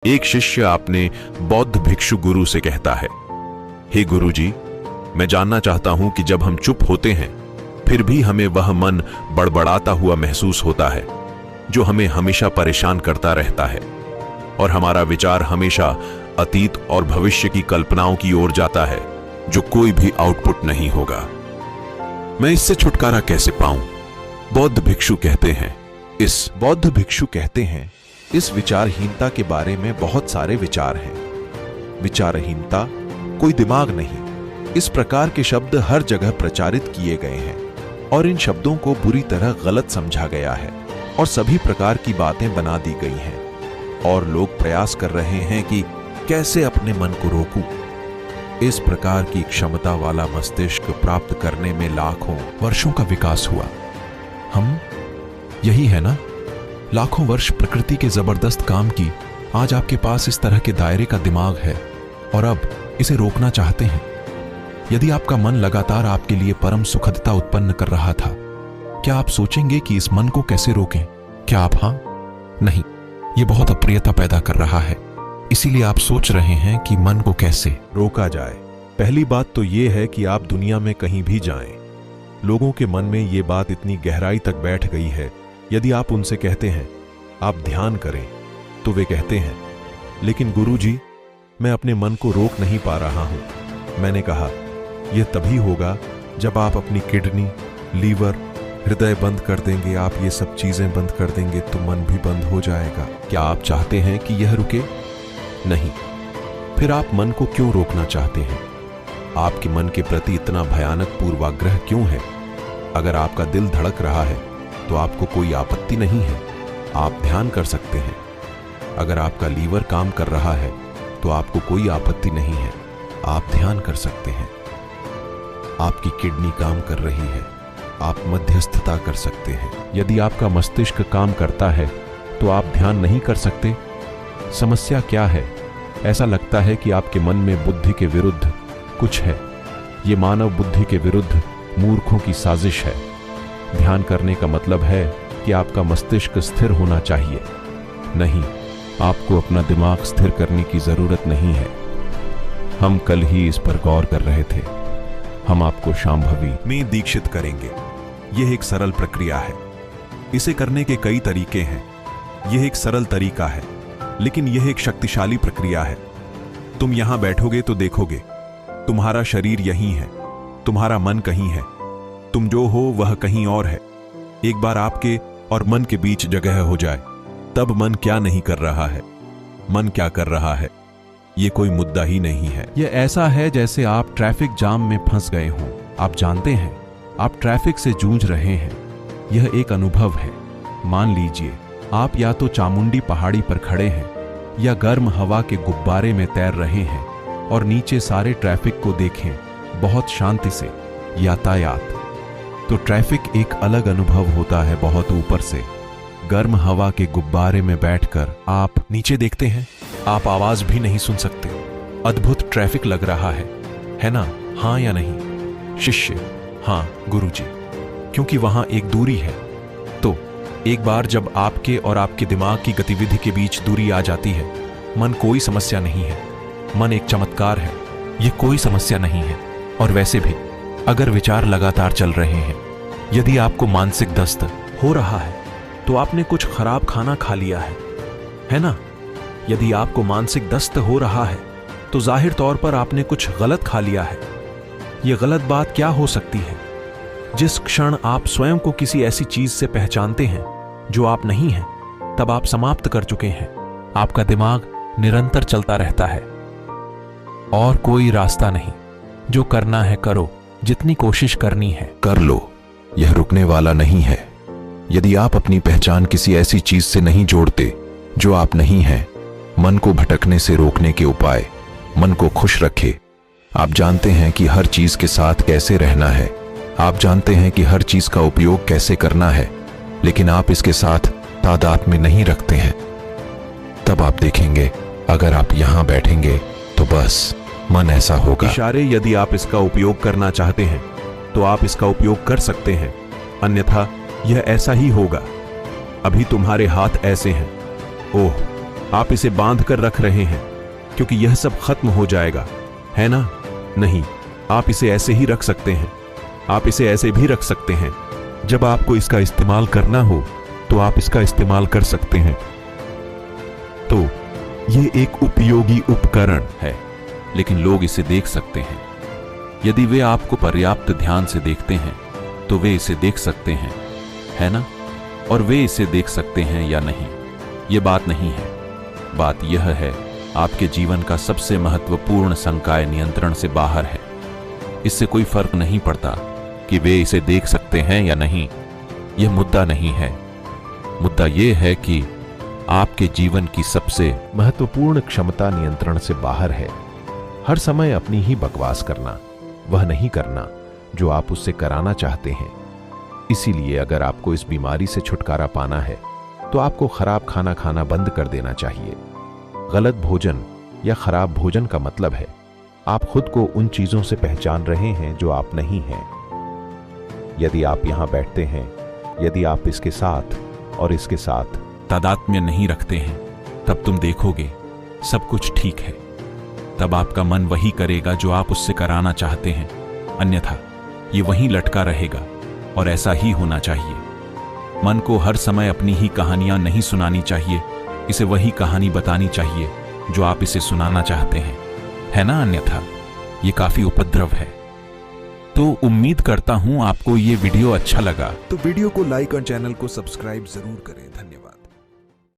एक शिष्य अपने बौद्ध भिक्षु गुरु से कहता है, हे गुरु जी, मैं जानना चाहता हूं कि जब हम चुप होते हैं फिर भी हमें वह मन बड़बड़ाता हुआ महसूस होता है जो हमें हमेशा परेशान करता रहता है और हमारा विचार हमेशा अतीत और भविष्य की कल्पनाओं की ओर जाता है जो कोई भी आउटपुट नहीं होगा। मैं इससे छुटकारा कैसे पाऊं? बौद्ध भिक्षु कहते हैं, इस विचारहीनता के बारे में बहुत सारे विचार हैं। विचारहीनता कोई दिमाग नहीं। इस प्रकार के शब्द हर जगह प्रचारित किए गए हैं और इन शब्दों को बुरी तरह गलत समझा गया है और सभी प्रकार की बातें बना दी गई हैं और लोग प्रयास कर रहे हैं कि कैसे अपने मन को रोकूं। इस प्रकार की क्षमता वाला मस्तिष्क प्राप्त करने में लाखों वर्षों का विकास हुआ। हम यही है ना, लाखों वर्ष प्रकृति के जबरदस्त काम की, आज आपके पास इस तरह के दायरे का दिमाग है और अब इसे रोकना चाहते हैं। यदि आपका मन लगातार आपके लिए परम सुखदता उत्पन्न कर रहा था, क्या आप सोचेंगे कि इस मन को कैसे रोकें? क्या आप हां? नहीं, यह बहुत अप्रियता पैदा कर रहा है, इसीलिए आप सोच रहे हैं कि मन को कैसे रोका जाए। पहली बात तो यह है कि आप दुनिया में कहीं भी जाएं, लोगों के मन में यह बात इतनी गहराई तक बैठ गई है, यदि आप उनसे कहते हैं आप ध्यान करें तो वे कहते हैं, लेकिन गुरुजी, मैं अपने मन को रोक नहीं पा रहा हूं। मैंने कहा, यह तभी होगा जब आप अपनी किडनी, लीवर, हृदय बंद कर देंगे। आप ये सब चीजें बंद कर देंगे तो मन भी बंद हो जाएगा। क्या आप चाहते हैं कि यह रुके? नहीं। फिर आप मन को क्यों रोकना चाहते हैं? आपके मन के प्रति इतना भयानक पूर्वाग्रह क्यों है? अगर आपका दिल धड़क रहा है तो आपको कोई आपत्ति नहीं है, आप ध्यान कर सकते हैं। अगर आपका लीवर काम कर रहा है तो आपको कोई आपत्ति नहीं है, आप ध्यान कर सकते हैं। आपकी किडनी काम कर रही है, आप मध्यस्थता कर सकते हैं। यदि आपका मस्तिष्क काम करता है तो आप ध्यान नहीं कर सकते। समस्या क्या है? ऐसा लगता है कि आपके मन में बुद्धि के विरुद्ध कुछ है। ये मानव बुद्धि के विरुद्ध मूर्खों की साजिश है। ध्यान करने का मतलब है कि आपका मस्तिष्क स्थिर होना चाहिए। नहीं, आपको अपना दिमाग स्थिर करने की जरूरत नहीं है। हम कल ही इस पर गौर कर रहे थे। हम आपको शांभवी में दीक्षित करेंगे। यह एक सरल प्रक्रिया है। इसे करने के कई तरीके हैं। यह एक सरल तरीका है, लेकिन यह एक शक्तिशाली प्रक्रिया है। तुम यहां बैठोगे तो देखोगे, तुम्हारा शरीर यहीं है, तुम्हारा मन कहीं है, तुम जो हो वह कहीं और है। एक बार आपके और मन के बीच जगह हो जाए, तब मन क्या नहीं कर रहा है, मन क्या कर रहा है, ये कोई मुद्दा ही नहीं है। यह ऐसा है जैसे आप ट्रैफिक जाम में फंस गए हों। आप जानते हैं, आप ट्रैफिक से जूझ रहे हैं। यह एक अनुभव है। मान लीजिए आप या तो चामुंडी पहाड़ी पर खड़े हैं या गर्म हवा के गुब्बारे में तैर रहे हैं और नीचे सारे ट्रैफिक को देखें, बहुत शांति से यातायात। तो ट्रैफिक एक अलग अनुभव होता है। बहुत ऊपर से गर्म हवा के गुब्बारे में बैठकर आप नीचे देखते हैं, आप आवाज भी नहीं सुन सकते। अद्भुत ट्रैफिक लग रहा है ना? हां या नहीं? शिष्य, हां गुरुजी, क्योंकि वहां एक दूरी है। तो एक बार जब आपके और आपके दिमाग की गतिविधि के बीच दूरी आ जाती है, मन कोई समस्या नहीं है। मन एक चमत्कार है, यह कोई समस्या नहीं है। और वैसे भी अगर विचार लगातार चल रहे हैं, यदि आपको मानसिक दस्त हो रहा है तो आपने कुछ खराब खाना खा लिया है ना? यदि आपको मानसिक दस्त हो रहा है तो जाहिर तौर पर आपने कुछ गलत खा लिया है। यह गलत बात क्या हो सकती है? जिस क्षण आप स्वयं को किसी ऐसी चीज से पहचानते हैं जो आप नहीं हैं, तब आप समाप्त कर चुके हैं। आपका दिमाग निरंतर चलता रहता है और कोई रास्ता नहीं। जो करना है करो, जितनी कोशिश करनी है कर लो, यह रुकने वाला नहीं है। यदि आप अपनी पहचान किसी ऐसी चीज से नहीं जोड़ते जो आप नहीं हैं, मन को भटकने से रोकने के उपाय, मन को खुश रखे। आप जानते हैं कि हर चीज के साथ कैसे रहना है, आप जानते हैं कि हर चीज का उपयोग कैसे करना है, लेकिन आप इसके साथ तादाद में नहीं रखते हैं। तब आप देखेंगे, अगर आप यहां बैठेंगे तो बस मन ऐसा होगा। इशारे, यदि आप इसका उपयोग करना चाहते हैं तो आप इसका उपयोग कर सकते हैं, अन्यथा यह ऐसा ही होगा। अभी तुम्हारे हाथ ऐसे हैं। ओह, आप इसे बांध कर रख रहे हैं क्योंकि यह सब खत्म हो जाएगा, है ना? नहीं, आप इसे ऐसे ही रख सकते हैं। आप इसे ऐसे भी रख सकते हैं। जब आपको इसका इस्तेमाल करना हो तो आप इसका इस्तेमाल कर सकते हैं। तो यह एक उपयोगी उपकरण है, लेकिन लोग इसे देख सकते हैं। यदि वे आपको पर्याप्त ध्यान से देखते हैं तो वे इसे देख सकते हैं, है ना? और वे इसे देख सकते हैं या नहीं, ये बात नहीं है। बात यह है, आपके जीवन का सबसे महत्वपूर्ण संकाय नियंत्रण से बाहर है। इससे कोई फर्क नहीं पड़ता कि वे इसे देख सकते हैं या नहीं। यह मुद्दा नहीं है। मुद्दा यह है कि आपके जीवन की सबसे महत्वपूर्ण क्षमता नियंत्रण से बाहर है। हर समय अपनी ही बकवास करना, वह नहीं करना जो आप उससे कराना चाहते हैं। इसीलिए अगर आपको इस बीमारी से छुटकारा पाना है तो आपको खराब खाना खाना बंद कर देना चाहिए। गलत भोजन या खराब भोजन का मतलब है आप खुद को उन चीजों से पहचान रहे हैं जो आप नहीं हैं। यदि आप यहां बैठते हैं, यदि आप इसके साथ और इसके साथ तादात्म्य नहीं रखते हैं, तब तुम देखोगे सब कुछ ठीक है। तब आपका मन वही करेगा जो आप उससे कराना चाहते हैं, अन्यथा ये वहीं लटका रहेगा। और ऐसा ही होना चाहिए। मन को हर समय अपनी ही कहानियां नहीं सुनानी चाहिए, इसे वही कहानी बतानी चाहिए जो आप इसे सुनाना चाहते हैं, है ना? अन्यथा ये काफी उपद्रव है। तो उम्मीद करता हूं आपको ये वीडियो अच्छा लगा। तो वीडियो को लाइक और चैनल को सब्सक्राइब जरूर करें। धन्यवाद।